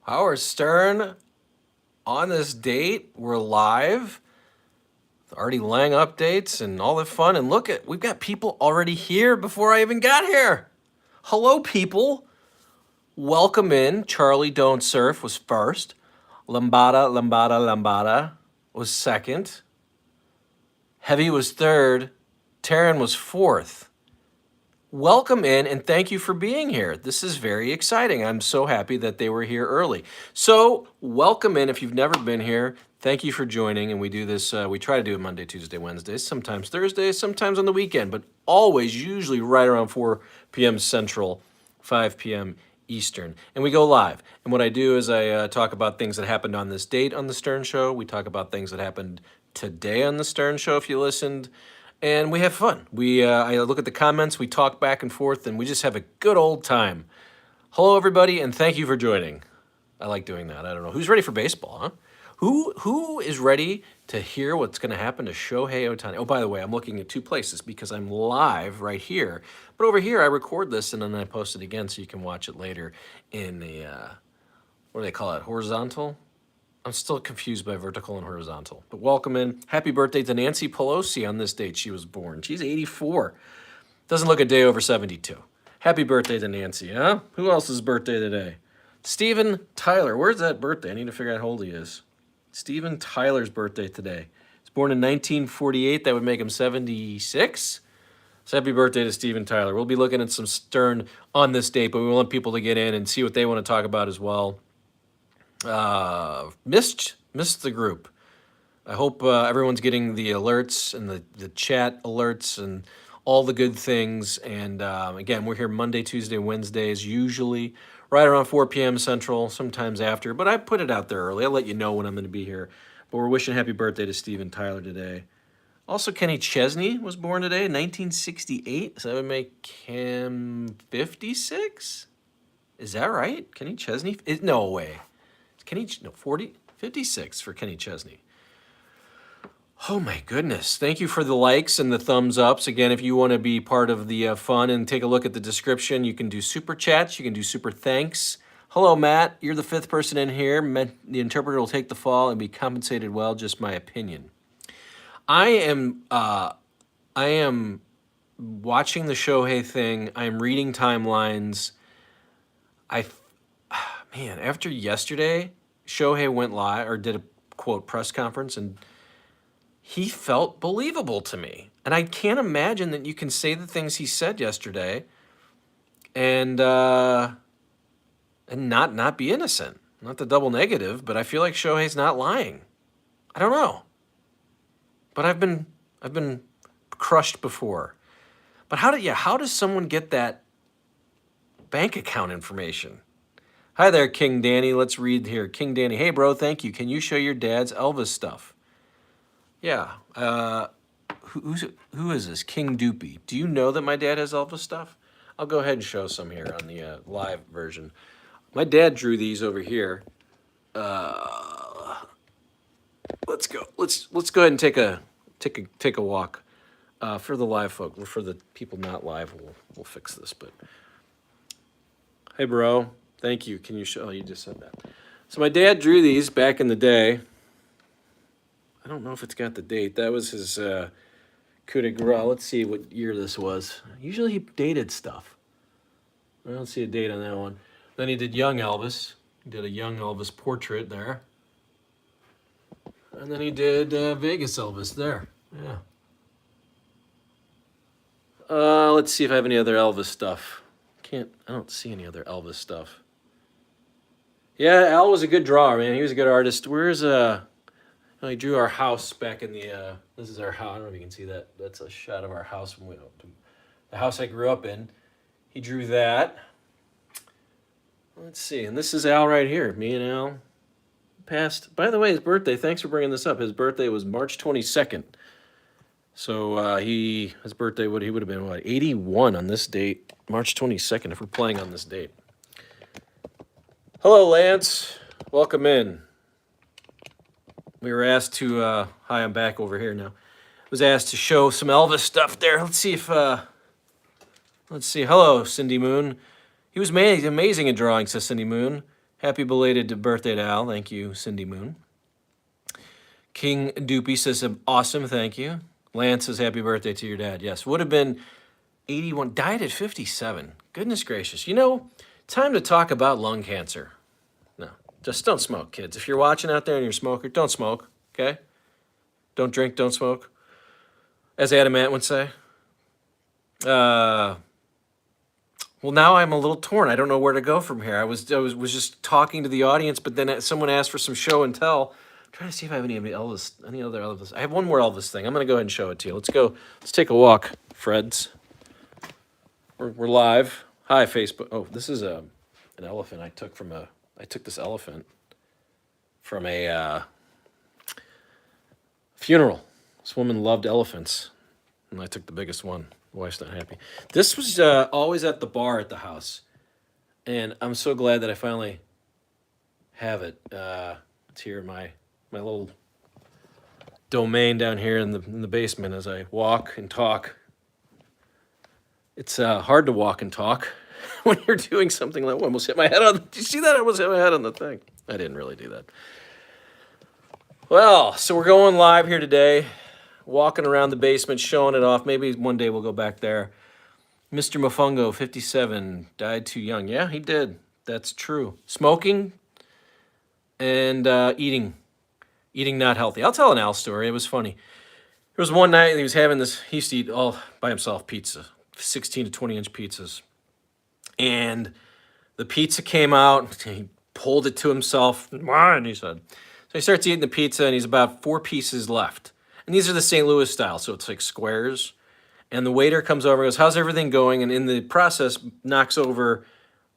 Howard Stern on this date. We're live. The Artie Lange updates and all the fun. And look at, we've got people already here before I even got here. Hello, people. Welcome in. Charlie Don't Surf was first. Lambada was second. Heavy was third. Taryn was fourth. Welcome in and thank you for being here. This is very exciting. I'm so happy that they were here early. So welcome in if you've never been here. Thank you for joining. And we do this, we try to do it Monday, Tuesday, Wednesdays, sometimes Thursdays, sometimes on the weekend, but always usually right around 4 p.m. Central, 5 p.m. Eastern. And we go live. And what I do is I talk about things that happened on this date on The Stern Show. We talk about things that happened today on The Stern Show if you listened. And we have fun. I look at the comments, we talk back and forth, and we just have a good old time. Hello, everybody, and thank you for joining. I like doing that. I don't know. Who's ready for baseball, huh? Who is ready to hear what's going to happen to Shohei Ohtani? Oh, by the way, I'm looking at two places because I'm live right here. But over here, I record this, and then I post it again so you can watch it later in the, what do they call it, horizontal? I'm still confused by vertical and horizontal. But welcome in. Happy birthday to Nancy Pelosi on this date she was born. She's 84. Doesn't look a day over 72. Happy birthday to Nancy, huh? Who else's birthday today? Steven Tyler. Where's that birthday? I need to figure out how old he is. Steven Tyler's birthday today. He's born in 1948. That would make him 76. So happy birthday to Steven Tyler. We'll be looking at some Stern on this date, but we want people to get in and see what they want to talk about as well. Missed the group. I hope everyone's getting the alerts and the chat alerts and all the good things. And again, we're here Monday, Tuesday, Wednesdays, usually right around 4 p.m. Central, sometimes after. But I put it out there early. I'll let you know when I'm going to be here. But we're wishing happy birthday to Steven Tyler today. Also, Kenny Chesney was born today, 1968. So that would make him 56? Is that right? Kenny Chesney? No way. 56 for Kenny Chesney. Oh my goodness. Thank you for the likes and the thumbs ups. Again, if you want to be part of the fun and take a look at the description, you can do super chats, you can do super thanks. Hello, Matt. You're the fifth person in here. The interpreter will take the fall and be compensated well, just my opinion. I am watching the Shohei thing. I'm reading timelines. Man, after yesterday, Shohei went live or did a quote press conference, and he felt believable to me. And I can't imagine that you can say the things he said yesterday and not be innocent. Not the double negative, but I feel like Shohei's not lying. I don't know. But I've been crushed before. But how does someone get that bank account information? Hi there, King Danny. Let's read here. King Danny. Hey, bro, thank you. Can you show your dad's Elvis stuff? Yeah. Who is this? King Doopy. Do you know that my dad has Elvis stuff? I'll go ahead and show some here on the live version. My dad drew these over here. Let's go. Let's go ahead and take a walk. For the live folk, for the people not live, we'll fix this. But hey, bro. Thank you. Can you show? Oh, you just said that. So my dad drew these back in the day. I don't know if it's got the date. That was his coup de grace. Let's see what year this was. Usually he dated stuff. I don't see a date on that one. Then he did young Elvis. He did a young Elvis portrait there. And then he did Vegas Elvis there. Yeah. Let's see if I have any other Elvis stuff. I don't see any other Elvis stuff. Yeah, Al was a good drawer, man. He was a good artist. Where's he drew our house back in the this is our house. I don't know if you can see that. That's a shot of our house when the house I grew up in. He drew that. Let's see. And this is Al right here. Me and Al passed. By the way, his birthday, thanks for bringing this up. His birthday was March 22nd. So his birthday he would have been 81 on this date, March 22nd if we're playing on this date. Hello, Lance. Welcome in. We were asked to, hi, I'm back over here now. Was asked to show some Elvis stuff there. Let's see. Hello, Cindy Moon. He was amazing at drawing, says Cindy Moon. Happy belated birthday to Al. Thank you, Cindy Moon. King Doopy says, awesome, thank you. Lance says, happy birthday to your dad. Yes, would have been 81, died at 57. Goodness gracious. You know, time to talk about lung cancer. No, just don't smoke, kids. If you're watching out there and you're a smoker, don't smoke, okay? Don't drink, don't smoke. As Adam Ant would say. Well, now I'm a little torn. I don't know where to go from here. I was just talking to the audience, but then someone asked for some show and tell. I'm trying to see if I have any other Elvis. I have one more Elvis thing. I'm going to go ahead and show it to you. Let's go. Let's take a walk, Freds. We're live. Hi, Facebook. Oh, this is an elephant I took from a. I took this elephant from a funeral. This woman loved elephants, and I took the biggest one. My wife's not happy. This was always at the bar at the house, and I'm so glad that I finally have it. It's here in my little domain down here in the basement as I walk and talk. It's hard to walk and talk when you're doing something like, I almost hit my head on. Did you see that? I almost hit my head on the thing. I didn't really do that. Well, so we're going live here today, walking around the basement, showing it off. Maybe one day we'll go back there. Mr. Mofungo, 57, died too young. Yeah, he did. That's true. Smoking and eating not healthy. I'll tell an Al story. It was funny. There was one night he was having this, he used to eat all by himself pizza, 16 to 20-inch pizzas. And the pizza came out, he pulled it to himself. Mine, he said. So he starts eating the pizza, and he's about 4 pieces left. And these are the St. Louis style, so it's like squares. And the waiter comes over and goes, how's everything going? And in the process, knocks over,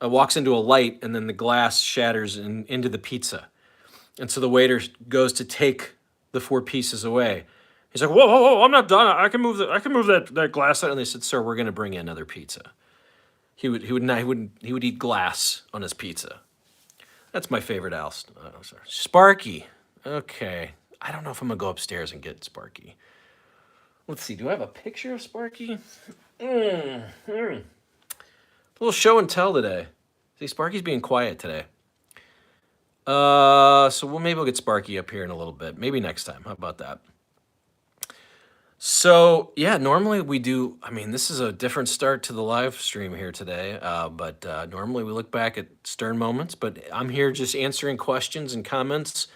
walks into a light, and then the glass shatters into the pizza. And so the waiter goes to take the 4 pieces away. He's like, whoa, I'm not done. I can move that glass out. And they said, sir, we're going to bring you another pizza. He would eat glass on his pizza. That's my favorite Al. Sorry. Sparky. Okay. I don't know if I'm going to go upstairs and get Sparky. Let's see. Do I have a picture of Sparky? A little show and tell today. See, Sparky's being quiet today. So maybe we'll get Sparky up here in a little bit. Maybe next time. How about that? So, yeah, normally we do, this is a different start to the live stream here today, but normally we look back at stern moments, but I'm here just answering questions and comments,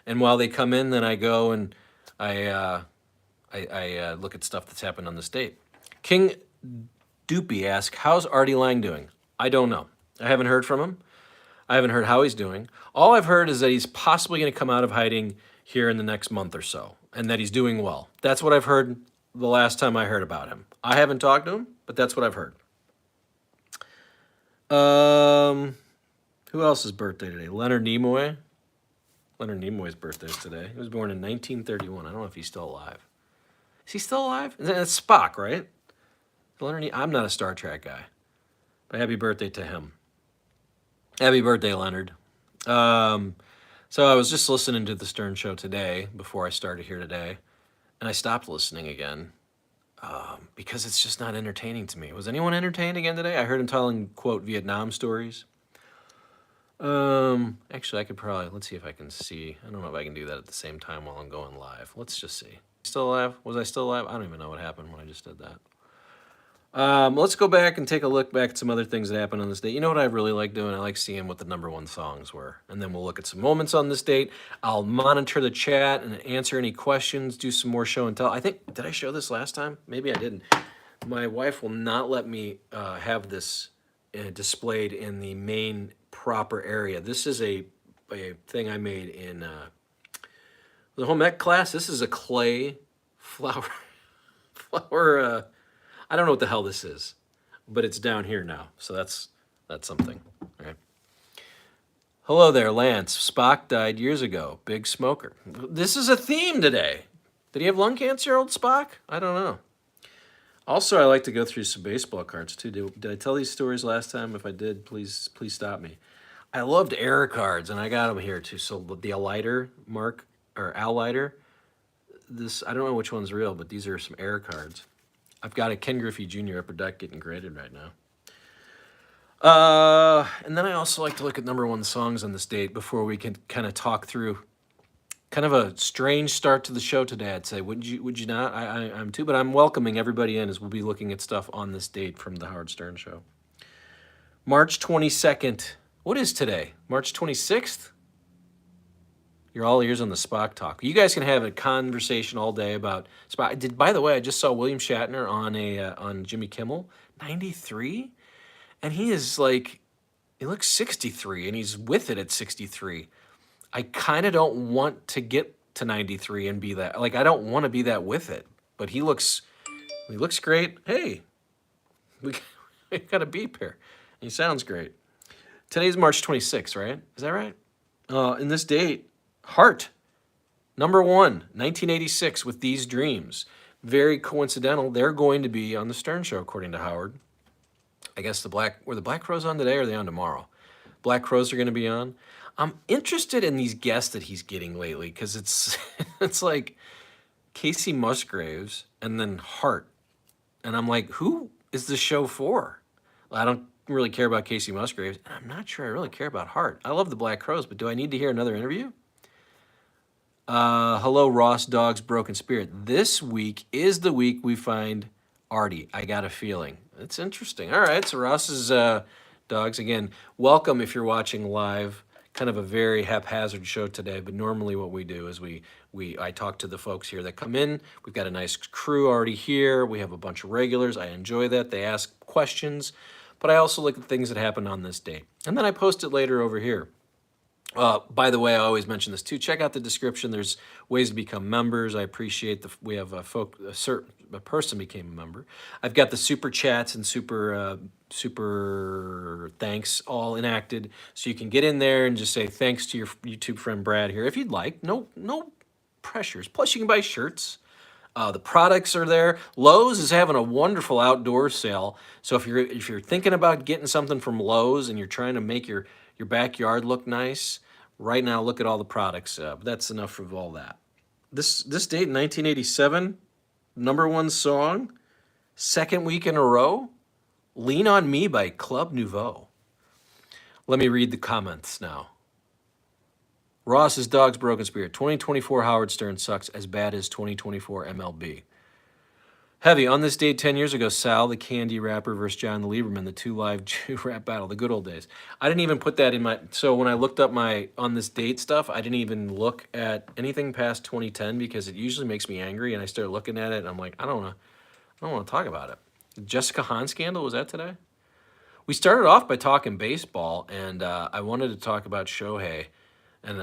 and while they come in, then I go and I look at stuff that's happened on this date. King Doopy asks, how's Artie Lange doing? I don't know. I haven't heard from him. I haven't heard how he's doing. All I've heard is that he's possibly going to come out of hiding here in the next month or so, and that he's doing well. That's what I've heard the last time I heard about him. I haven't talked to him, but that's what I've heard. Who else's birthday today? Leonard Nimoy. Leonard Nimoy's birthday is today. He was born in 1931. I don't know if he's still alive. Is he still alive? That's Spock, right? I'm not a Star Trek guy, but happy birthday to him. Happy birthday, Leonard. So I was just listening to the Stern Show today before I started here today, and I stopped listening again because it's just not entertaining to me. Was anyone entertained again today? I heard him telling, quote, Vietnam stories. Actually, I could probably, let's see if I can see. I don't know if I can do that at the same time while I'm going live. Let's just see. Still alive? Was I still alive? I don't even know what happened when I just did that. Let's go back and take a look back at some other things that happened on this date. You know what I really like doing? I like seeing what the #1 songs were. And then we'll look at some moments on this date. I'll monitor the chat and answer any questions, do some more show and tell. I think, did I show this last time? Maybe I didn't. My wife will not let me have this displayed in the main proper area. This is a thing I made in the home ec class. This is a clay flower I don't know what the hell this is, but it's down here now, so that's something. All right. Hello there, Lance. Spock died years ago. Big smoker. This is a theme today. Did he have lung cancer, old Spock? I don't know. Also, I like to go through some baseball cards too. Did I tell these stories last time? If I did, please stop me. I loved error cards, and I got them here too. So the Alighter, Al Leiter. This, I don't know which one's real, but these are some error cards. I've got a Ken Griffey Jr. upper deck getting graded right now. And then I also like to look at number one songs on this date before we can kind of talk through. Kind of a strange start to the show today, I'd say. Would you not? I'm too, but I'm welcoming everybody in as we'll be looking at stuff on this date from the Howard Stern Show. March 22nd. What is today? March 26th? You're all ears on the Spock talk. You guys can have a conversation all day about Spock. By the way, I just saw William Shatner on Jimmy Kimmel, 93, and he is like, he looks 63, and he's with it at 63. I kind of don't want to get to 93 and be that. Like, I don't want to be that with it. But he looks great. Hey, we got a beep here. He sounds great. Today's March 26th, right? Is that right? In this date, Heart, number one, 1986 with These Dreams. Very coincidental. They're going to be on the Stern Show, according to Howard. I guess were the Black Crowes on today or are they on tomorrow? Black Crowes are going to be on. I'm interested in these guests that he's getting lately because it's it's like Casey Musgraves and then Hart. And I'm like, who is the show for? I don't really care about Casey Musgraves, and I'm not sure I really care about Hart. I love the Black Crowes, but do I need to hear another interview? Hello, Ross Dog's Broken Spirit. This week is the week we find Artie. I got a feeling. It's interesting. All right, so Ross's Dogs, again, welcome if you're watching live. Kind of a very haphazard show today, but normally what we do is I talk to the folks here that come in. We've got a nice crew already here. We have a bunch of regulars. I enjoy that. They ask questions, but I also look at things that happened on this date. And then I post it later over here. By the way, I always mention this too. Check out the description. There's ways to become members. I appreciate we have a person became a member. I've got the super chats and super thanks all enacted, so you can get in there and just say thanks to your YouTube friend Brad here if you'd like. No pressures. Plus, you can buy shirts. The products are there. Lowe's is having a wonderful outdoor sale. So if you're thinking about getting something from Lowe's and you're trying to make your backyard look nice, right now look at all the products. But that's enough of all that. This date, 1987, number one song, second week in a row, Lean on Me by Club Nouveau. Let me read the comments now. Ross's Dog's Broken Spirit. 2024 Howard Stern sucks as bad as 2024 MLB. Heavy. On this date 10 years ago, Sal, the candy rapper, versus John the Lieberman, the two live Jew rap battle, the good old days. I didn't even put that in my... So when I looked up my on this date stuff, I didn't even look at anything past 2010 because it usually makes me angry, and I started looking at it, and I'm like, I don't want to talk about it. Jessica Hahn scandal, was that today? We started off by talking baseball, and I wanted to talk about Shohei. And,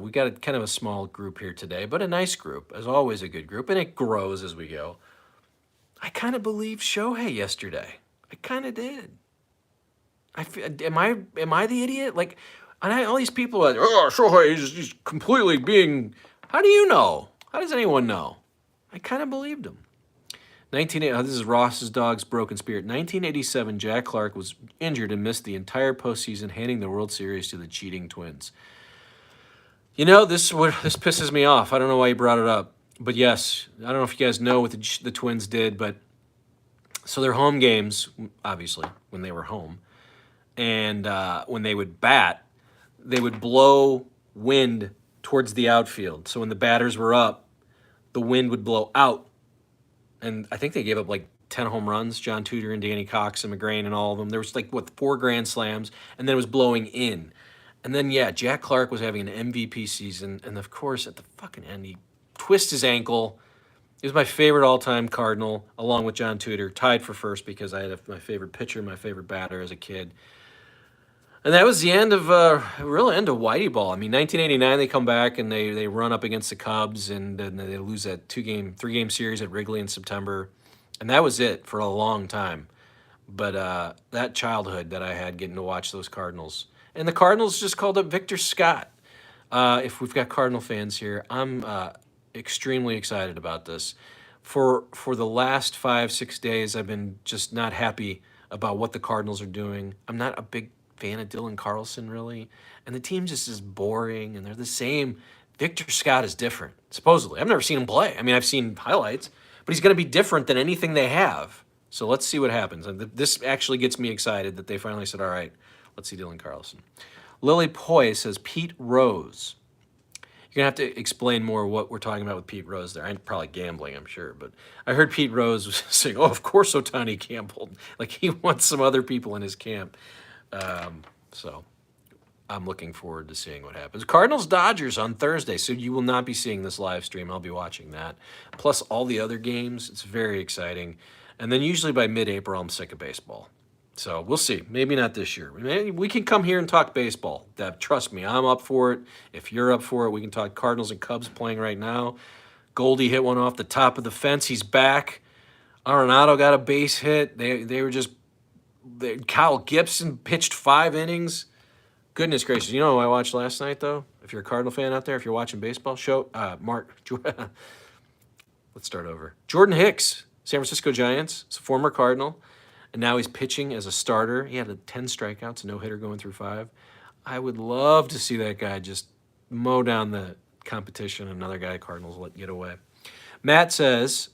we got kind of a small group here today, but a nice group. As always, a good group, and it grows as we go. I kind of believed Shohei yesterday. I kind of did. Am I the idiot? Like, all these people are like, oh, Shohei, he's completely being... How do you know? How does anyone know? I kind of believed him. This is Ross's Dog's Broken Spirit. 1987, Jack Clark was injured and missed the entire postseason, handing the World Series to the cheating Twins. You know, this pisses me off. I don't know why you brought it up. But yes, I don't know if you guys know what the Twins did, but so their home games, obviously, when they were home, and when they would bat, they would blow wind towards the outfield. So when the batters were up, the wind would blow out. And I think they gave up like 10 home runs, John Tudor and Danny Cox and McGrain and all of them. There was like, 4 grand slams, and then it was blowing in. And then, yeah, Jack Clark was having an MVP season, and of course, at the fucking end, he twists his ankle. He was my favorite all-time Cardinal, along with John Tudor, tied for first because I had my favorite pitcher, my favorite batter as a kid. And that was the end of, real end of Whitey ball. I mean, 1989, they come back and they run up against the Cubs, and then they lose that 3-game series at Wrigley in September. And that was it for a long time. But that childhood that I had getting to watch those Cardinals. And the Cardinals just called up Victor Scott. If we've got Cardinal fans here, I'm extremely excited about this. For the last 5-6 days, I've been just not happy about what the Cardinals are doing. I'm not a big fan of Dylan Carlson, really. And the team just is boring, and they're the same. Victor Scott is different, supposedly. I've never seen him play. I mean, I've seen highlights, but he's going to be different than anything they have. So let's see what happens. And this actually gets me excited that they finally said, all right, let's see Dylan Carlson. Lily Poi says Pete Rose. You're going to have to explain more what we're talking about with Pete Rose there. I'm probably gambling, I'm sure. But I heard Pete Rose was saying, oh, of course Ohtani gambled. Like he wants some other people in his camp. So I'm looking forward to seeing what happens. Cardinals-Dodgers on Thursday. So you will not be seeing this live stream. I'll be watching that. Plus all the other games. It's very exciting. And then usually by mid-April, I'm sick of baseball. So we'll see. Maybe not this year. Maybe we can come here and talk baseball. Trust me, I'm up for it. If you're up for it, we can talk Cardinals and Cubs playing right now. Goldie hit one off the top of the fence. He's back. Arenado got a base hit. They were just Kyle Gibson pitched 5 innings. Goodness gracious. You know who I watched last night, though? If you're a Cardinal fan out there, if you're watching baseball, Mark. Let's start over. Jordan Hicks, San Francisco Giants. He's a former Cardinal. And now he's pitching as a starter. He had 10 strikeouts, no hitter going through 5. I would love to see that guy just mow down the competition. Another guy Cardinals let get away. Matt says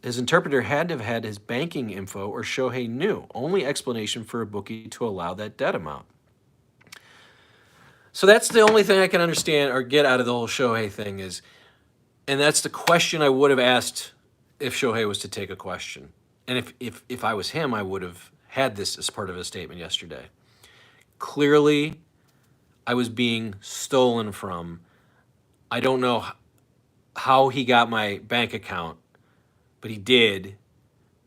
his interpreter had to have had his banking info or Shohei knew. Only explanation for a bookie to allow that debt amount. So that's the only thing I can understand or get out of the whole Shohei thing is, and that's the question I would have asked if Shohei was to take a question. And if I was him, I would have had this as part of a statement yesterday. Clearly, I was being stolen from. I don't know how he got my bank account, but he did,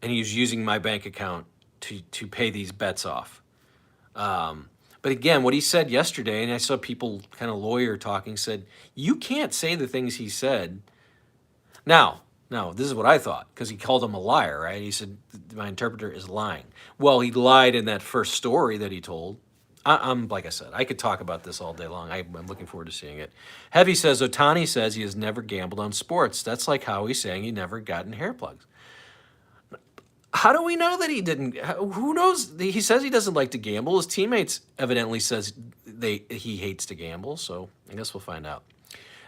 and he was using my bank account to pay these bets off. But again, what he said yesterday, and I saw people kind of lawyer talking, said, you can't say the things he said. Now, this is what I thought, because he called him a liar, right? He said, my interpreter is lying. Well, he lied in that first story that he told. I'm like I said, I could talk about this all day long. I'm looking forward to seeing it. Heavy says, Ohtani says he has never gambled on sports. That's like Howie saying he never gotten hair plugs. How do we know that he didn't? Who knows? He says he doesn't like to gamble. His teammates evidently says he hates to gamble, so I guess we'll find out.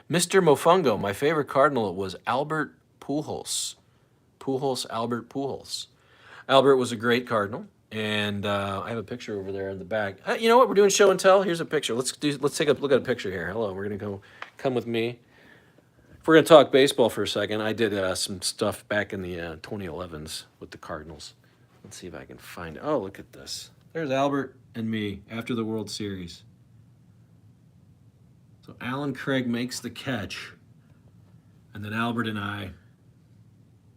Mr. Mofungo, my favorite Cardinal was Albert Pujols. Albert Pujols. Albert was a great Cardinal, and I have a picture over there in the back. You know what? We're doing show and tell. Here's a picture. Let's take a look at a picture here. Hello, we're gonna come with me. If we're gonna talk baseball for a second, I did some stuff back in the 2011s with the Cardinals. Let's see if I can find it. Oh, look at this. There's Albert and me after the World Series. So Alan Craig makes the catch, and then Albert and I.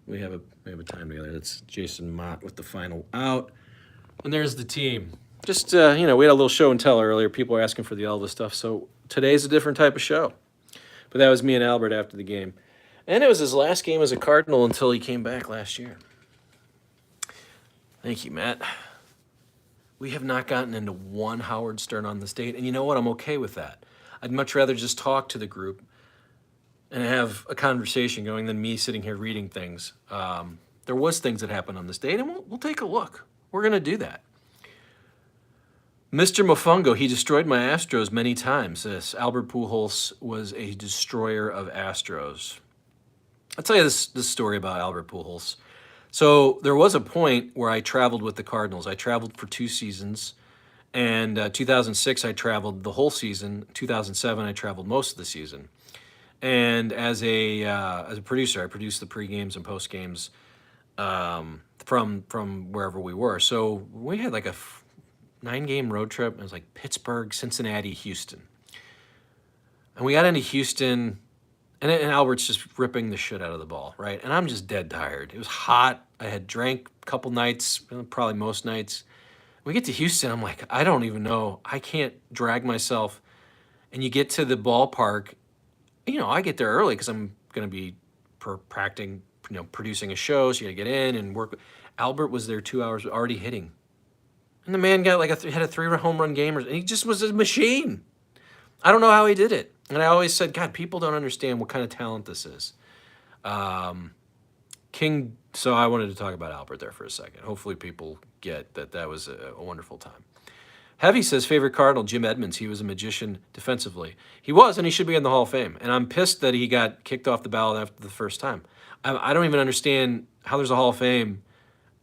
We have a time together. That's Jason Mott with the final out. And there's the team. Just, we had a little show and tell earlier. People were asking for the Elvis stuff. So today's a different type of show. But that was me and Albert after the game. And it was his last game as a Cardinal until he came back last year. Thank you, Matt. We have not gotten into one Howard Stern on this date. And you know what? I'm okay with that. I'd much rather just talk to the group and have a conversation going than me sitting here reading things. There was things that happened on this date, and we'll take a look. We're going to do that. Mr. Mofungo, he destroyed my Astros many times. This Albert Pujols was a destroyer of Astros. I'll tell you this story about Albert Pujols. So there was a point where I traveled with the Cardinals. I traveled for 2 seasons. And 2006, I traveled the whole season. 2007, I traveled most of the season. And as a producer, I produced the pre-games and post-games from wherever we were. So we had like a 9-game road trip. It was like Pittsburgh, Cincinnati, Houston. And we got into Houston, and Albert's just ripping the shit out of the ball, right? And I'm just dead tired. It was hot. I had drank a couple nights, probably most nights. We get to Houston, I'm like, I don't even know. I can't drag myself. And you get to the ballpark. I get there early because I'm going to be producing a show, so you got to get in and work. Albert was there 2 hours already hitting. And the man got had a 3 home run game, and he just was a machine. I don't know how he did it. And I always said, God, people don't understand what kind of talent this is. So I wanted to talk about Albert there for a second. Hopefully people get that was a wonderful time. Heavy says, favorite Cardinal, Jim Edmonds. He was a magician defensively. He was, and he should be in the Hall of Fame. And I'm pissed that he got kicked off the ballot after the first time. I don't even understand how there's a Hall of Fame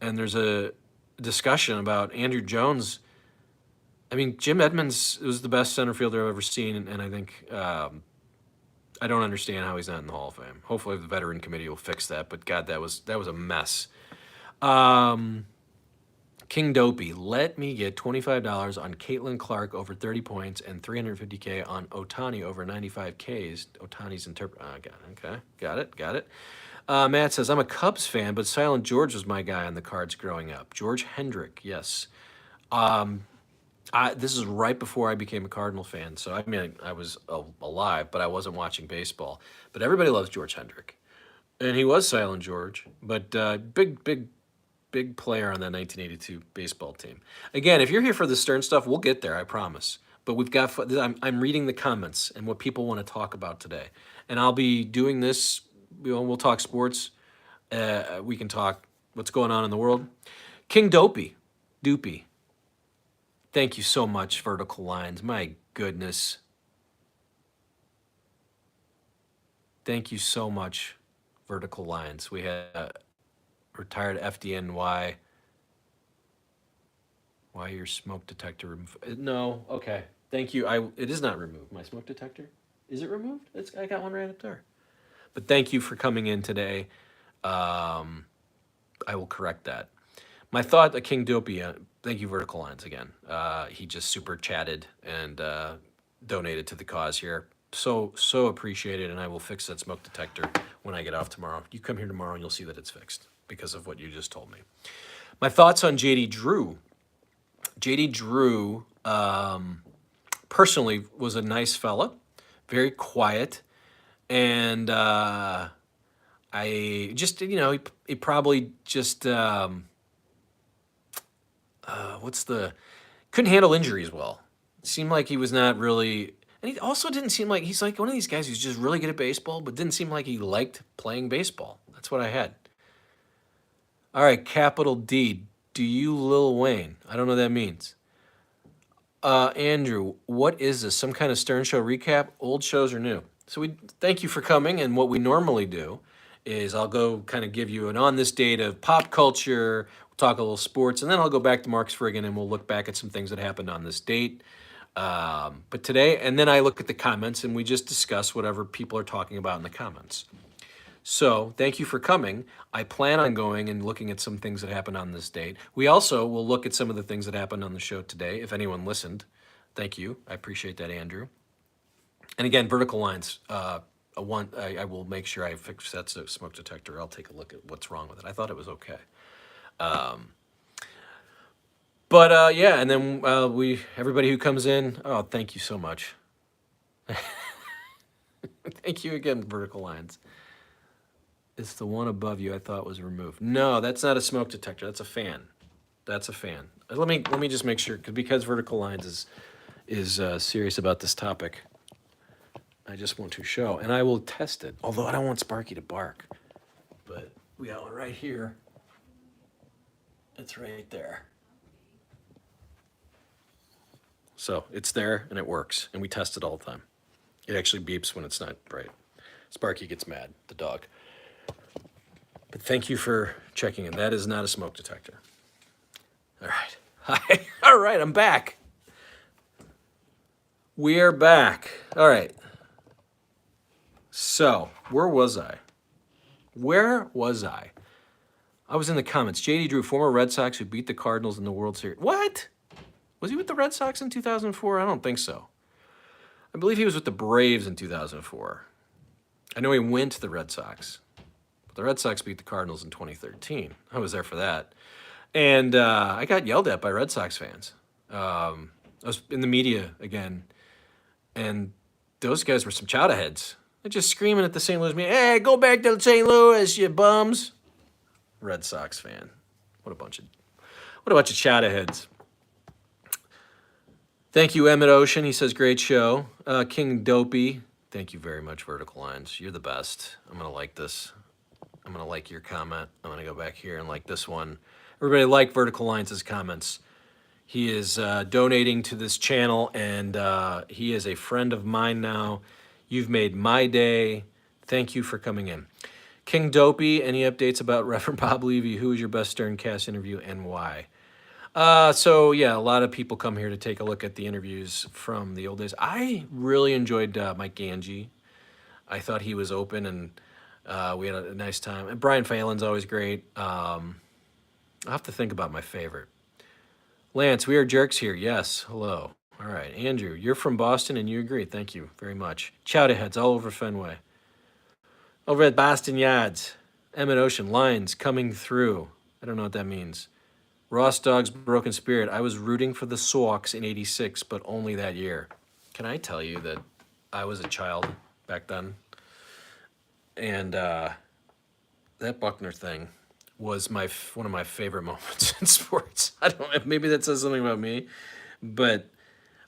and there's a discussion about Andrew Jones. I mean, Jim Edmonds was the best center fielder I've ever seen, and I think I don't understand how he's not in the Hall of Fame. Hopefully, the veteran committee will fix that. But God, that was a mess. King Dopey, let me get $25 on Caitlin Clark over 30 points and $350K on Ohtani over 95 Ks. Ohtani's got it. Matt says, I'm a Cubs fan, but Silent George was my guy on the Cards growing up. George Hendrick, yes. This is right before I became a Cardinal fan. So, I mean, I was alive, but I wasn't watching baseball. But everybody loves George Hendrick. And he was Silent George, but big player on that 1982 baseball team. Again, if you're here for the Stern stuff, we'll get there, I promise. But we've got, I'm reading the comments and what people want to talk about today. And I'll be doing this, we'll talk sports. We can talk what's going on in the world. King Doopy. Thank you so much, Vertical Lines. My goodness. Thank you so much, Vertical Lines. We had retired FDNY. Why your smoke detector removed? No, okay. Thank you. It is not removed. My smoke detector. Is it removed? I got one right up there. But thank you for coming in today. I will correct that. My thought, King Dopey, thank you, Vertical Lines, again. He just super chatted and donated to the cause here. So appreciated, and I will fix that smoke detector when I get off tomorrow. You come here tomorrow and you'll see that it's fixed because of what you just told me. My thoughts on J.D. Drew. J.D. Drew, personally, was a nice fella, very quiet, and I just, he probably just, couldn't handle injuries well. It seemed like he was not really, and he also didn't seem like, he's like one of these guys who's just really good at baseball, but didn't seem like he liked playing baseball. That's what I had. All right, capital D. Do you Lil Wayne? I don't know what that means. Andrew, what is this? Some kind of Stern Show recap? Old shows or new? So we thank you for coming, and what we normally do is I'll go kind of give you an on this date of pop culture, we'll talk a little sports, and then I'll go back to Mark's friggin' and we'll look back at some things that happened on this date. But today, and then I look at the comments and we just discuss whatever people are talking about in the comments. So thank you for coming. I plan on going and looking at some things that happened on this date. We also will look at some of the things that happened on the show today, if anyone listened. Thank you. I appreciate that, Andrew. And again, Vertical Lines, I will make sure I fix that smoke detector. I'll take a look at what's wrong with it. I thought it was okay. Yeah, and then everybody who comes in, oh, thank you so much. Thank you again, Vertical Lines. It's the one above you I thought was removed. No, that's not a smoke detector. That's a fan. That's a fan. Let me just make sure, because Vertical Lines is serious about this topic. I just want to show, and I will test it. Although I don't want Sparky to bark, but we got one right here. It's right there. So it's there and it works, and we test it all the time. It actually beeps when it's not right. Sparky gets mad, the dog. But thank you for checking in. That is not a smoke detector. All right. Hi. All right, I'm back. We are back. All right. So, where was I? I was in the comments. J.D. Drew, former Red Sox who beat the Cardinals in the World Series. What? Was he with the Red Sox in 2004? I don't think so. I believe he was with the Braves in 2004. I know he went to the Red Sox. But the Red Sox beat the Cardinals in 2013. I was there for that. And I got yelled at by Red Sox fans. I was in the media again. And those guys were some chowder heads. They're just screaming at the St. Louis media, hey, go back to St. Louis, you bums. Red Sox fan. What a bunch of chowder heads. Thank you, Emmett Ocean. He says, great show. King Dopey. Thank you very much, Vertical Lines. You're the best. I'm going to like this. I'm going to like your comment. I'm going to go back here and like this one. Everybody like Vertical Lines' comments. He is donating to this channel, and he is a friend of mine now. You've made my day. Thank you for coming in. King Dopey, any updates about Reverend Bob Levy? Who was your best Sterncast interview and why? So yeah, a lot of people come here to take a look at the interviews from the old days. I really enjoyed Mike Ganji. I thought he was open and we had a nice time. And Brian Phelan's always great. I'll have to think about my favorite. Lance, we are jerks here. Yes, hello. All right, Andrew, you're from Boston and you agree. Thank you very much. Chowder heads all over Fenway. Over at Boston Yards, Emmett Ocean, lines coming through. I don't know what that means. Ross Dogg's Broken Spirit. I was rooting for the Sox in '86, but only that year. Can I tell you that I was a child back then? And that Buckner thing was one of my favorite moments in sports. I don't know, maybe that says something about me, but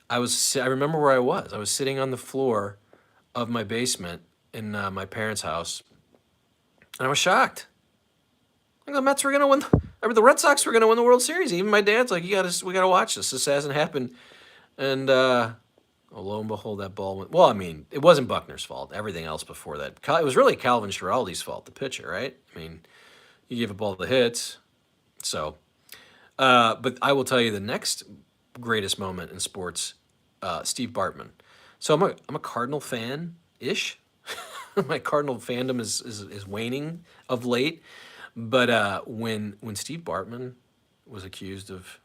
I remember where I was. I was sitting on the floor of my basement in my parents' house, and I was shocked. Like, the Mets were gonna win. The Red Sox were gonna win the World Series. Even my dad's like, we gotta watch this. This hasn't happened. And lo and behold, that ball went. Well, I mean, it wasn't Buckner's fault. Everything else before that, it was really Calvin Schiraldi's fault, the pitcher, right? I mean, he gave up all the hits. So, but I will tell you the next greatest moment in sports, Steve Bartman. So I'm a Cardinal fan ish. My Cardinal fandom is waning of late. But when Steve Bartman was accused of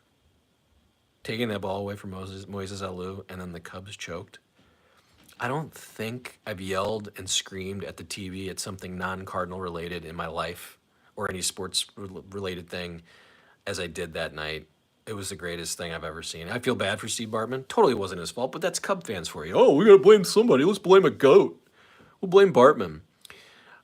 taking that ball away from Moises Alou and then the Cubs choked, I don't think I've yelled and screamed at the TV at something non-Cardinal related in my life or any sports related thing as I did that night. It was the greatest thing I've ever seen. I feel bad for Steve Bartman. Totally wasn't his fault, but that's Cub fans for you. Oh, we gotta blame somebody. Let's blame a goat. We'll blame Bartman.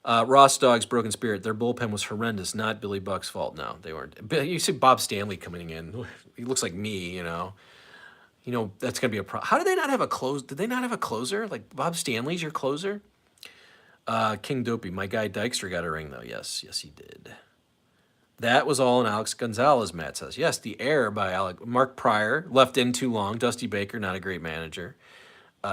Ross Dogg's Broken Spirit. Their bullpen was horrendous. Not Billy Buck's fault. No, they weren't. You see Bob Stanley coming in. He looks like me. That's gonna be a problem. How did they not have a close? Did they not have a closer? Like Bob Stanley's your closer? King Dopey. My guy Dykstra got a ring though. Yes, he did. That was all in Alex Gonzalez. Matt says yes. The Air by Mark Pryor left in too long. Dusty Baker, not a great manager.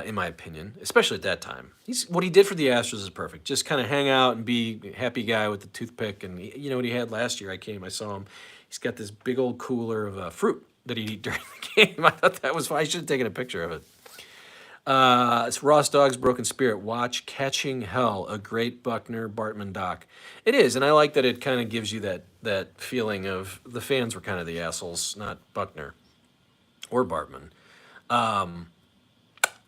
In my opinion, especially at that time. What he did for the Astros is perfect. Just kind of hang out and be a happy guy with the toothpick. And you know what he had last year? I saw him. He's got this big old cooler of fruit that he'd eat during the game. I thought that was fun. I should have taken a picture of it. It's Ross Dogg's Broken Spirit. Watch Catching Hell, a great Buckner Bartman doc. It is, and I like that it kind of gives you that feeling of the fans were kind of the assholes, not Buckner or Bartman.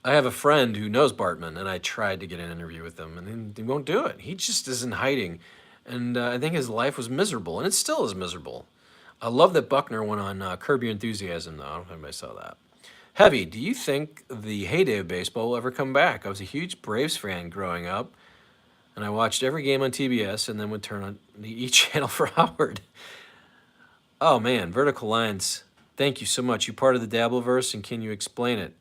I have a friend who knows Bartman, and I tried to get an interview with him, and he won't do it. He just is in hiding, and I think his life was miserable, and it still is miserable. I love that Buckner went on Curb Your Enthusiasm, though. I don't know if anybody saw that. Heavy, do you think the heyday of baseball will ever come back? I was a huge Braves fan growing up, and I watched every game on TBS and then would turn on the E! Channel for Howard. Oh, man, Vertical Lines. Thank you so much. You part of the Dabbleverse, and can you explain it?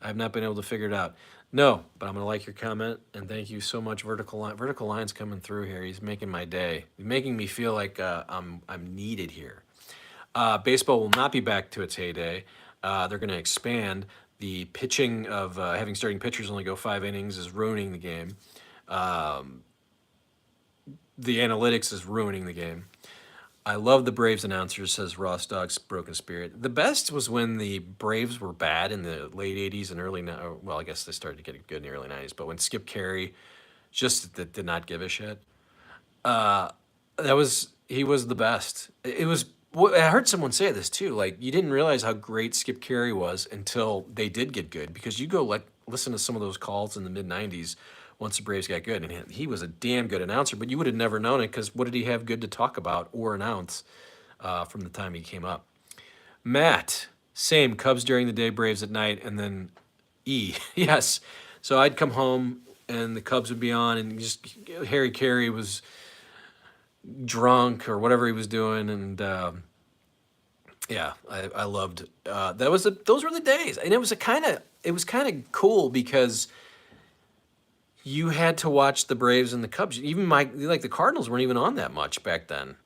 I've not been able to figure it out. No, but I'm going to like your comment, and thank you so much, Vertical Line. Vertical Line's coming through here. He's making my day. He's making me feel like I'm needed here. Baseball will not be back to its heyday. They're going to expand. The pitching of having starting pitchers only go 5 innings is ruining the game. The analytics is ruining the game. I love the Braves announcers, says Ross Dogg's Broken Spirit. The best was when the Braves were bad in the late 80s and I guess they started to get good in the early 90s, but when Skip Carey just did not give a shit. He was the best. I heard someone say this too, like you didn't realize how great Skip Carey was until they did get good, because you go listen to some of those calls in the mid-90s once the Braves got good, and he was a damn good announcer, but you would have never known it because what did he have good to talk about or announce from the time he came up? Matt, same, Cubs during the day, Braves at night, and then E. Yes. So I'd come home and the Cubs would be on, and just Harry Carey was drunk or whatever he was doing, and I loved those were the days, and it was kind of cool because you had to watch the Braves and the Cubs. Even the Cardinals weren't even on that much back then.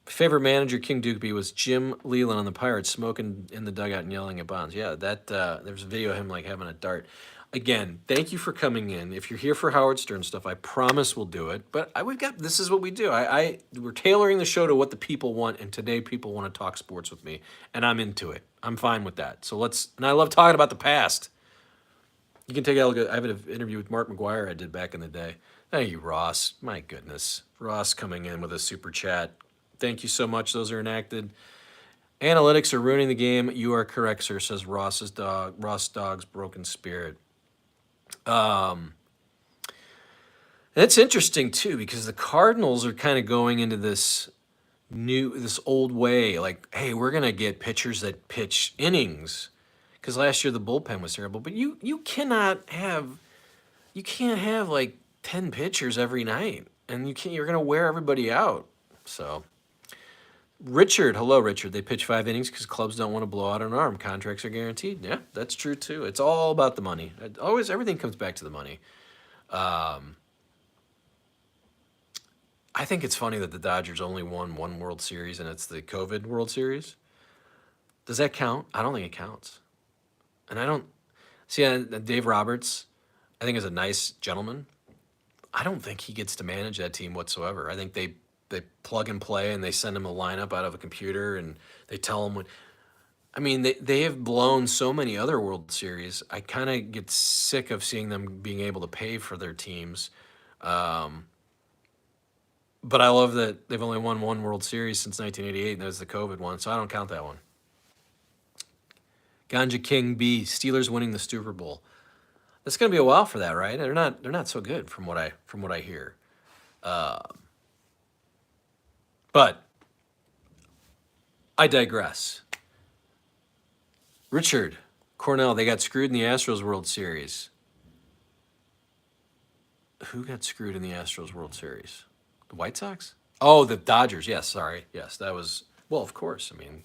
Favorite manager, King Dugby, was Jim Leland on the Pirates, smoking in the dugout and yelling at Bonds. Yeah, there was a video of him having a dart. Again, thank you for coming in. If you're here for Howard Stern stuff, I promise we'll do it. But we've got this is what we do. We're tailoring the show to what the people want, and today people want to talk sports with me, and I'm into it. I'm fine with that. So and I love talking about the past. You can take a look at. I have an interview with Mark McGwire I did back in the day. Thank you, Ross. My goodness, Ross coming in with a super chat. Thank you so much. Those are enacted. Analytics are ruining the game. You are correct, sir. Says Ross Dog's broken spirit. It's interesting too because the Cardinals are kind of going into this old way. Like, hey, we're gonna get pitchers that pitch innings because last year the bullpen was terrible. But you can't have like 10 pitchers every night, and you're gonna wear everybody out. So. Richard, hello, Richard. They pitch 5 innings because clubs don't want to blow out an arm. Contracts are guaranteed. Yeah, that's true too. It's all about the money. Everything comes back to the money. I think it's funny that the Dodgers only won one World Series, and it's the COVID World Series. Does that count? I don't think it counts. And I don't see Dave Roberts. I think is a nice gentleman. I don't think he gets to manage that team whatsoever. I think they plug and play and they send him a lineup out of a computer and they tell him they have blown so many other World Series. I kind of get sick of seeing them being able to pay for their teams. But I love that they've only won one World Series since 1988, and that was the COVID one, so I don't count that one. Ganja King B, Steelers winning the Super Bowl. It's going to be a while for that, right? They're not so good from what I hear. But I digress. Richard Cornell, they got screwed in the Astros World Series. Who got screwed in the Astros World Series? The White Sox? Oh, the Dodgers. Yes, sorry. Yes, that was, well, of course. I mean,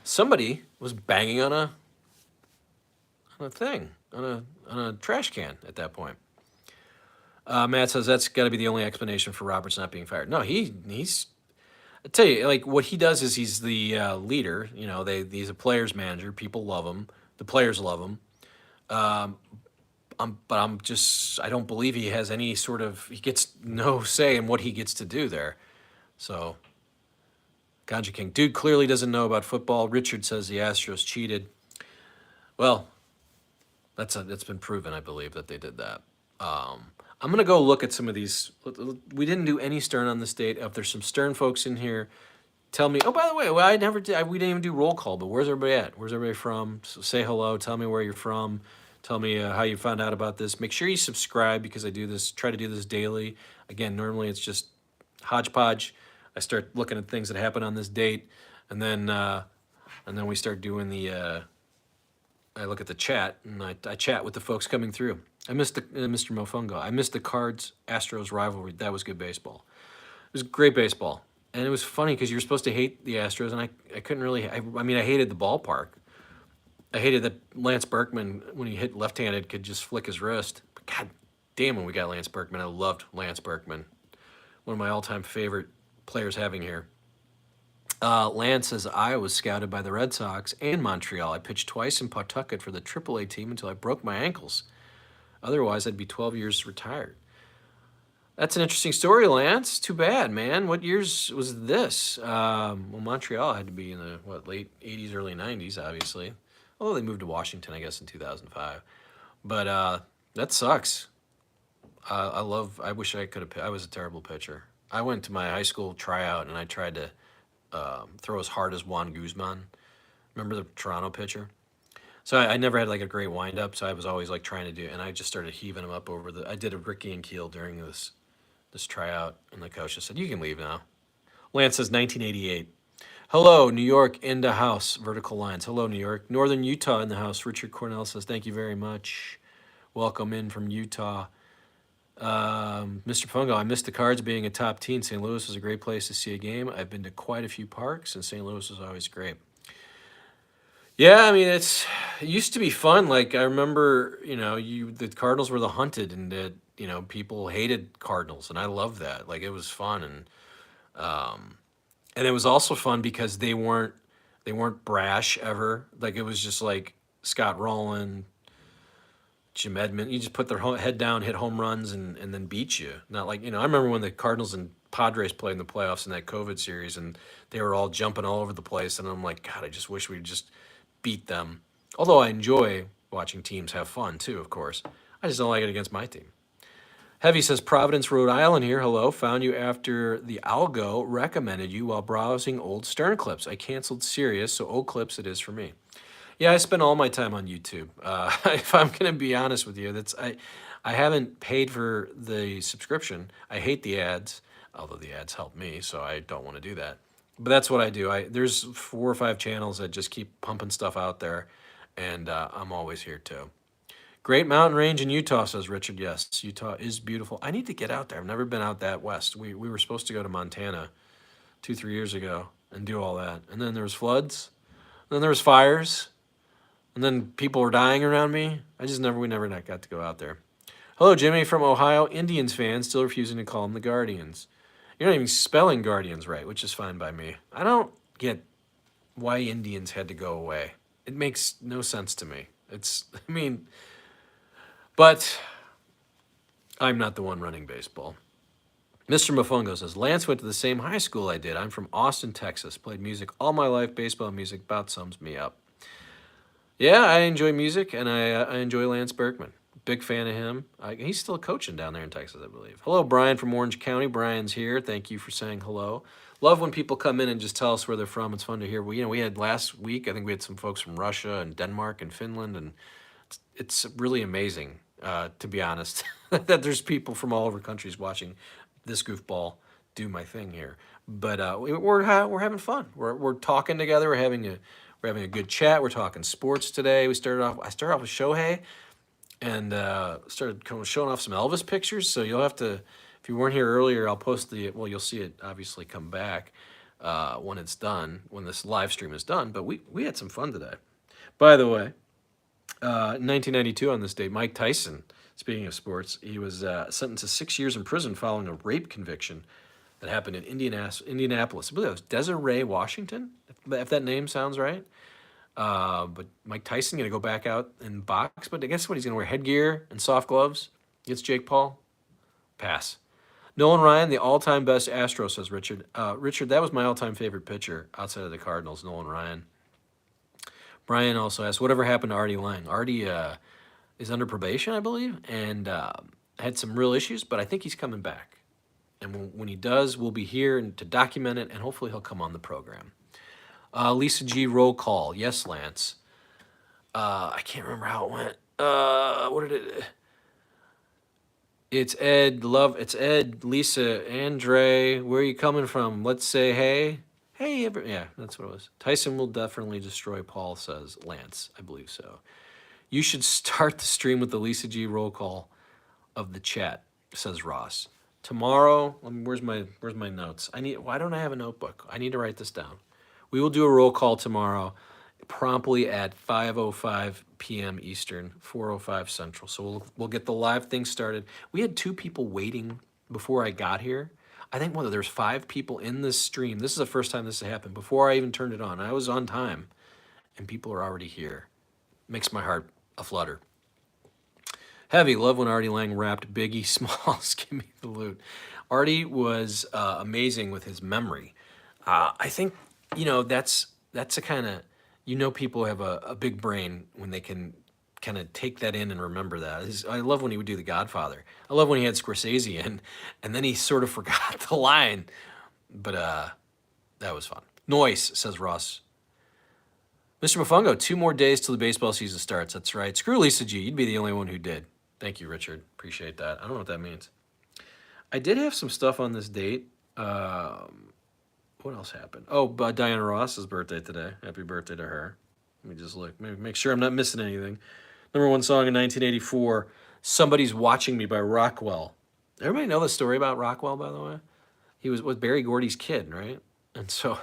somebody was banging on a thing, on a trash can at that point. Matt says that's got to be the only explanation for Roberts not being fired. No, he's. I tell you, like what he does is he's the leader. You know, he's a players manager. People love him. The players love him. But I don't believe he has any sort of. He gets no say in what he gets to do there. So, Ganja King, dude clearly doesn't know about football. Richard says the Astros cheated. Well, that's been proven, I believe, that they did that. I'm going to go look at some of these. We didn't do any Stern on this date. If there's some Stern folks in here, tell me. Oh, by the way, I never did. We didn't even do roll call, but where's everybody at? Where's everybody from? So say hello. Tell me where you're from. Tell me how you found out about this. Make sure you subscribe because I try to do this daily. Again, normally it's just hodgepodge. I start looking at things that happen on this date, and then we start doing the. I look at the chat and I chat with the folks coming through. I missed Mr. Mofongo. I missed the Cards Astros rivalry. That was good baseball. It was great baseball, and it was funny because you're supposed to hate the Astros, and I couldn't really. I hated the ballpark. I hated that Lance Berkman, when he hit left-handed, could just flick his wrist. But God damn, when we got Lance Berkman, I loved Lance Berkman. One of my all-time favorite players having here. Lance says, I was scouted by the Red Sox and Montreal. I pitched twice in Pawtucket for the AAA team until I broke my ankles. Otherwise, I'd be 12 years retired. That's an interesting story, Lance. Too bad, man. What years was this? Well, Montreal had to be in the, late 80s, early 90s, obviously. Although they moved to Washington, I guess, in 2005. But that sucks. I wish I could have, I was a terrible pitcher. I went to my high school tryout, and I tried to throw as hard as Juan Guzman. Remember the Toronto pitcher? So I never had like a great windup, so I was always like trying to do, and I just started heaving him up over I did a Ricky and Keel during this tryout, and the coach just said, you can leave now. Lance says 1988. Hello, New York in the house, vertical lines. Hello, New York. Northern Utah in the house. Richard Cornell says, thank you very much. Welcome in from Utah. Mr. Fungo, I missed the Cards being a top team. St. Louis was a great place to see a game. I've been to quite a few parks, and St. Louis was always great. Yeah, I mean, it used to be fun. Like, I remember, the Cardinals were the hunted, and that, people hated Cardinals, and I loved that. Like, it was fun, and it was also fun because they weren't brash ever. Like, it was just like Scott Rowland, Jim Edmonds, you just put their head down, hit home runs, and then beat you. Not like, I remember when the Cardinals and Padres played in the playoffs in that COVID series, and they were all jumping all over the place. And I'm like, God, I just wish we'd just beat them. Although I enjoy watching teams have fun too, of course. I just don't like it against my team. Heavy says, Providence, Rhode Island here. Hello. Found you after the algo recommended you while browsing old Stern clips. I canceled Sirius, so old clips it is for me. Yeah, I spend all my time on YouTube. If I'm going to be honest with you, I haven't paid for the subscription. I hate the ads, although the ads help me, so I don't want to do that. But that's what I do. There's 4 or 5 channels that just keep pumping stuff out there, and I'm always here too. Great mountain range in Utah, says Richard. Yes, Utah is beautiful. I need to get out there. I've never been out that west. We were supposed to go to Montana 2-3 years ago and do all that. And then there was floods. And then there was fires. And then people were dying around me. We never got to go out there. Hello, Jimmy from Ohio. Indians fan, still refusing to call them the Guardians. You're not even spelling Guardians right, which is fine by me. I don't get why Indians had to go away. It makes no sense to me. But I'm not the one running baseball. Mr. Mofongo says, Lance went to the same high school I did. I'm from Austin, Texas. Played music all my life. Baseball and music about sums me up. Yeah, I enjoy music, and I enjoy Lance Berkman. Big fan of him. He's still coaching down there in Texas, I believe. Hello, Brian from Orange County. Brian's here. Thank you for saying hello. Love when people come in and just tell us where they're from. It's fun to hear. We had last week, I think we had some folks from Russia and Denmark and Finland, and it's really amazing, to be honest, that there's people from all over countries watching this goofball do my thing here. But we're having fun. We're talking together. We're having a good chat. We're talking sports today. I started off with Shohei, and started showing off some Elvis pictures. So you'll have to, if you weren't here earlier, I'll post you'll see it obviously come back when it's done, when this live stream is done. But we had some fun today. By the way, in 1992 on this date, Mike Tyson, speaking of sports, he was sentenced to 6 years in prison following a rape conviction that happened in Indianapolis. I believe it was Desiree Washington, if that name sounds right. But Mike Tyson going to go back out and box, but I guess what, he's going to wear headgear and soft gloves against Jake Paul? Pass. Nolan Ryan, the all-time best Astro, says Richard. Richard, that was my all-time favorite pitcher outside of the Cardinals, Nolan Ryan. Brian also asks, whatever happened to Artie Lange? Artie is under probation, I believe, and had some real issues, but I think he's coming back. And when he does, we'll be here to document it, and hopefully he'll come on the program. Lisa G, roll call. Yes, Lance. I can't remember how it went. What did it... It's Ed, Lisa, Andre, where are you coming from? Let's say hey. Hey, yeah, that's what it was. Tyson will definitely destroy Paul, says Lance. I believe so. You should start the stream with the Lisa G roll call of the chat, says Ross. Tomorrow, where's my notes? Why don't I have a notebook? I need to write this down. We will do a roll call tomorrow, promptly at 5:05 p.m. Eastern, 4:05 Central. So we'll get the live thing started. We had 2 people waiting before I got here. I think there's 5 people in this stream. This is the first time this has happened. Before I even turned it on, I was on time, and people are already here. Makes my heart aflutter. Heavy, love when Artie Lange rapped Biggie Smalls, give me the loot. Artie was amazing with his memory. I think, that's a kind of, people have a big brain when they can kind of take that in and remember that. I love when he would do The Godfather. I love when he had Scorsese in, and then he sort of forgot the line. But that was fun. Noise, says Ross. Mr. Mofongo, 2 more days till the baseball season starts. That's right. Screw Lisa G. You'd be the only one who did. Thank you, Richard. Appreciate that. I don't know what that means. I did have some stuff on this date. What else happened? Oh, Diana Ross's birthday today. Happy birthday to her. Let me just look. Make sure I'm not missing anything. Number 1 song in 1984, Somebody's Watching Me by Rockwell. Everybody know the story about Rockwell, by the way? He was Barry Gordy's kid, right? And so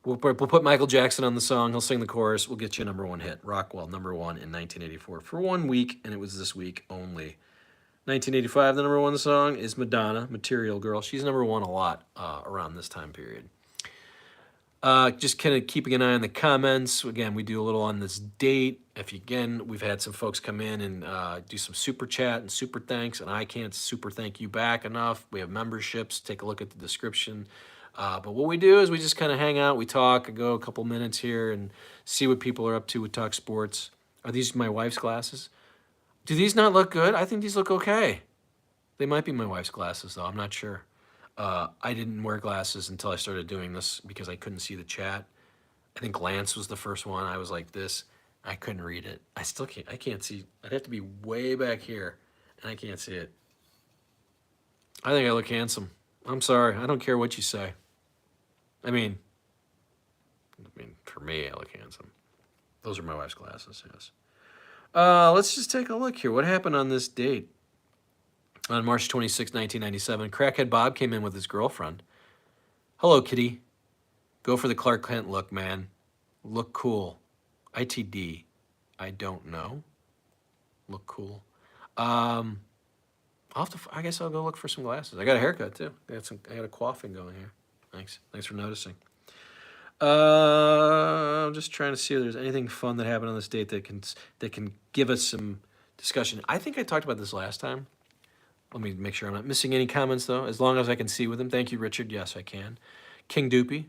we'll put Michael Jackson on the song. He'll sing the chorus. We'll get you a number 1 hit. Rockwell, number 1 in 1984 for 1 week, and it was this week only. 1985, the number 1 song is Madonna, Material Girl. She's number 1 a lot around this time period. Just kind of keeping an eye on the comments. Again, we do a little on this date. We've had some folks come in and do some super chat and super thanks, and I can't super thank you back enough. We have memberships. Take a look at the description. But what we do is we just kind of hang out. We talk. I go a couple minutes here and see what people are up to with Talk Sports. Are these my wife's glasses? Do these not look good? I think these look okay. They might be my wife's glasses, though. I'm not sure. I didn't wear glasses until I started doing this because I couldn't see the chat. I think Lance was the first one. I was like this. I couldn't read it. I still can't. I can't see. I'd have to be way back here, and I can't see it. I think I look handsome. I'm sorry. I don't care what you say. I mean, for me, I look handsome. Those are my wife's glasses, yes. Let's just take a look here. What happened on this date? On March 26, 1997, Crackhead Bob came in with his girlfriend. Hello, kitty. Go for the Clark Kent look, man. Look cool. ITD. I don't know. Look cool. I guess I'll go look for some glasses. I got a haircut, too. I got a coiffing going here. Thanks for noticing. I'm just trying to see if there's anything fun that happened on this date that can give us some discussion. I think I talked about this last time. Let me make sure I'm not missing any comments, though, as long as I can see with them. Thank you, Richard. Yes, I can. King Doopy.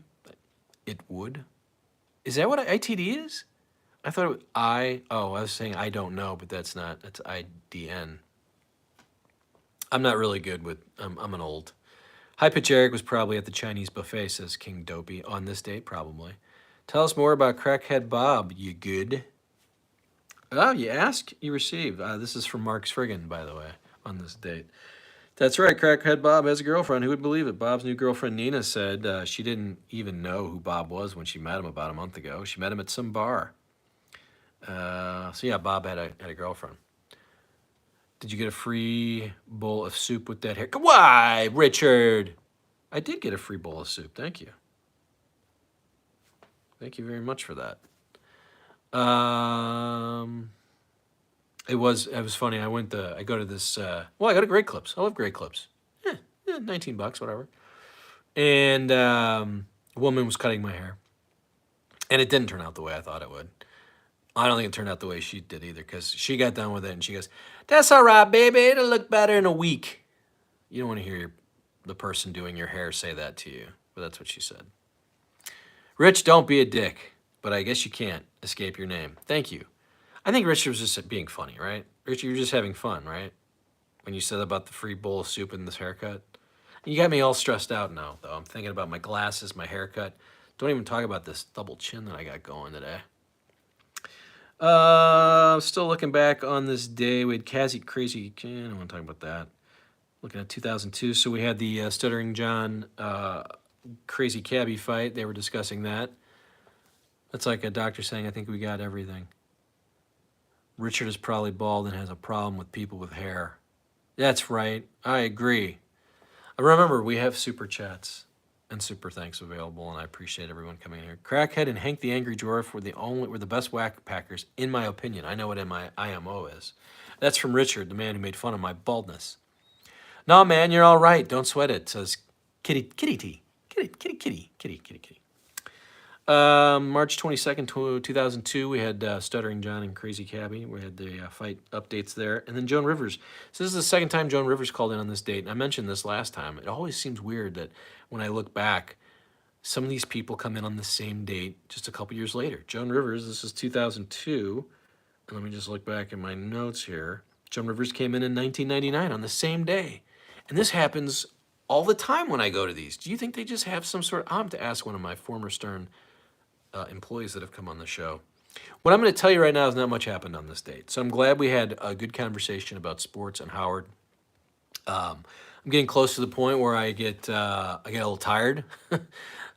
It would. Is that what ITD is? I thought it was I was saying I don't know, but that's not. That's IDN. I'm not really good with, I'm an old. High Pitch Eric was probably at the Chinese buffet, says King Dopey. On this date, probably. Tell us more about Crackhead Bob, you good? Oh, you ask, you receive. This is from Mark Friggin, by the way, on this date. That's right, Crackhead Bob has a girlfriend. Who would believe it? Bob's new girlfriend, Nina, said she didn't even know who Bob was when she met him about a month ago. She met him at some bar. So yeah, Bob had a girlfriend. Did you get a free bowl of soup with that hair? Why, Richard? I did get a free bowl of soup. Thank you. Thank you very much for that. It was funny. I go to this. I go to Great Clips. I love Great Clips. Yeah, $19, whatever. And a woman was cutting my hair, and it didn't turn out the way I thought it would. I don't think it turned out the way she did either, because she got done with it and she goes, "That's all right, baby. It'll look better in a week." You don't want to hear the person doing your hair say that to you, but that's what she said. Rich, don't be a dick, but I guess you can't escape your name. Thank you. I think Richard was just being funny, right? Richard, you're just having fun, right? When you said about the free bowl of soup and this haircut. You got me all stressed out now, though. I'm thinking about my glasses, my haircut. Don't even talk about this double chin that I got going today. Still looking back on this day. We had Crazy. I don't want to talk about that. Looking at 2002. So we had the Stuttering John Crazy Cabbie fight. They were discussing that. That's like a doctor saying, "I think we got everything." Richard is probably bald and has a problem with people with hair. That's right. I agree. Remember, we have super chats and super thanks available, and I appreciate everyone coming in here. Crackhead and Hank the Angry Dwarf were the best whack packers, in my opinion. I know what my IMO is. That's from Richard, the man who made fun of my baldness. No, man, you're all right. Don't sweat it, says Kitty. March 22nd, 2002, we had Stuttering John and Crazy Cabbie. We had the fight updates there. And then Joan Rivers. So this is the second time Joan Rivers called in on this date. And I mentioned this last time. It always seems weird that when I look back, some of these people come in on the same date just a couple years later. Joan Rivers, this is 2002. And let me just look back in my notes here. Joan Rivers came in 1999 on the same day. And this happens all the time when I go to these. Do you think they just have some sort of... I'll have to ask one of my former Stern employees that have come on the show. What I'm going to tell you right now is not much happened on this date. So I'm glad we had a good conversation about sports and Howard. I'm getting close to the point where I get a little tired. So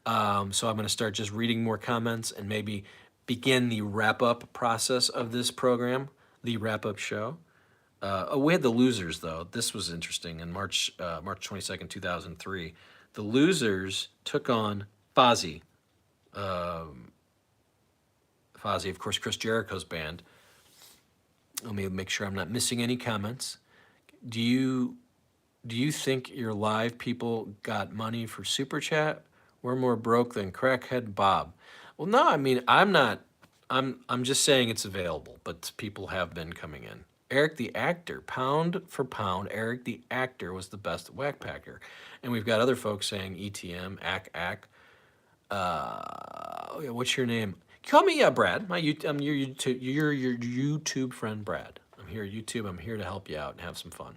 I'm going to start just reading more comments and maybe begin the wrap-up process of this program, the wrap-up show. We had the losers, though. This was interesting. In March 22nd, 2003, the losers took on Fozzy. Fozzy, of course, Chris Jericho's band. Let me make sure I'm not missing any comments. Do you think your live people got money for Super Chat We're more broke than crackhead Bob. Well, no, I mean, I'm not. I'm just saying it's available, but people have been coming in. Eric the actor, pound for pound, Eric the actor was the best whack packer. And we've got other folks saying ETM, ack. Oh yeah, what's your name? Call me Brad. I'm your YouTube friend, Brad. I'm here, YouTube. I'm here to help you out and have some fun.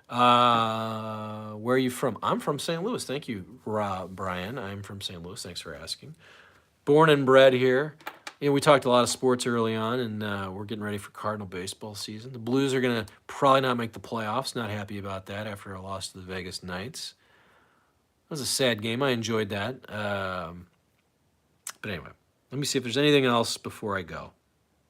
Where are you from? I'm from St. Louis. Thank you, Brian. I'm from St. Louis. Thanks for asking. Born and bred here. You know, we talked a lot of sports early on, and we're getting ready for Cardinal baseball season. The Blues are going to probably not make the playoffs. Not happy about that after a loss to the Vegas Knights. It was a sad game. I enjoyed that. But anyway, let me see if there's anything else before I go.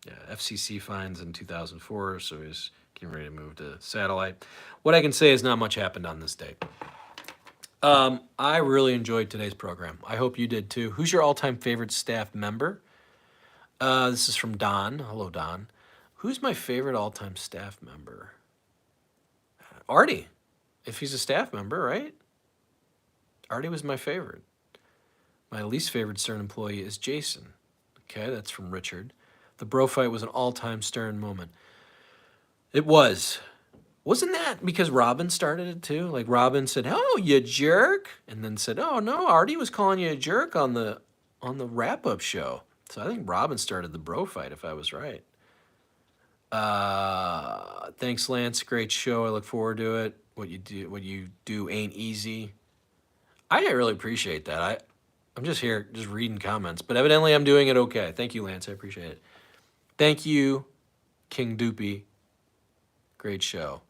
Yeah, FCC fines in 2004, so he's getting ready to move to satellite. What I can say is not much happened on this day. I really enjoyed today's program. I hope you did too. Who's your all-time favorite staff member? This is from Don. Hello, Don. Who's my favorite all-time staff member? Artie, if he's a staff member, right? Artie was my favorite. My least favorite Stern employee is Jason. Okay, that's from Richard. The bro fight was an all-time Stern moment. It was. Wasn't that because Robin started it too? Like Robin said, "Oh, you jerk," and then said, "Oh no, Artie was calling you a jerk on the wrap-up show." So I think Robin started the bro fight, if I was right. Thanks, Lance. Great show. I look forward to it. What you do ain't easy. I really appreciate that. I'm just here, just reading comments, but evidently I'm doing it okay. Thank you, Lance. I appreciate it. Thank you, King Doopy. Great show.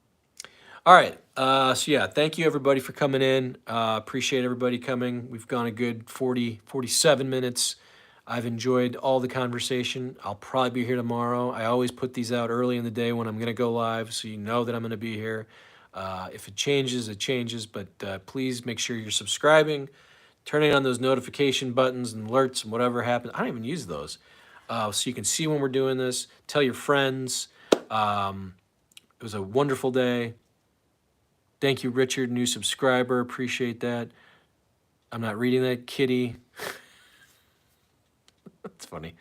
All right. So yeah, thank you everybody for coming in. Appreciate everybody coming. We've gone a good 47 minutes. I've enjoyed all the conversation. I'll probably be here tomorrow. I always put these out early in the day when I'm going to go live, so you know that I'm going to be here. If it changes, it changes, but please make sure you're subscribing, turning on those notification buttons and alerts and whatever happens. I don't even use those. So you can see when we're doing this. Tell your friends. It was a wonderful day. Thank you, Richard, new subscriber. Appreciate that. I'm not reading that, Kitty. That's funny.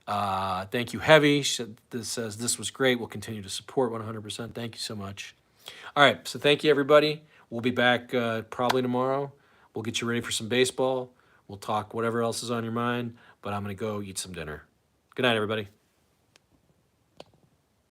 Thank you, Heavy. This says this was great. We'll continue to support 100%. Thank you so much. All right, so thank you, everybody. We'll be back probably tomorrow. We'll get you ready for some baseball. We'll talk whatever else is on your mind, but I'm going to go eat some dinner. Good night, everybody.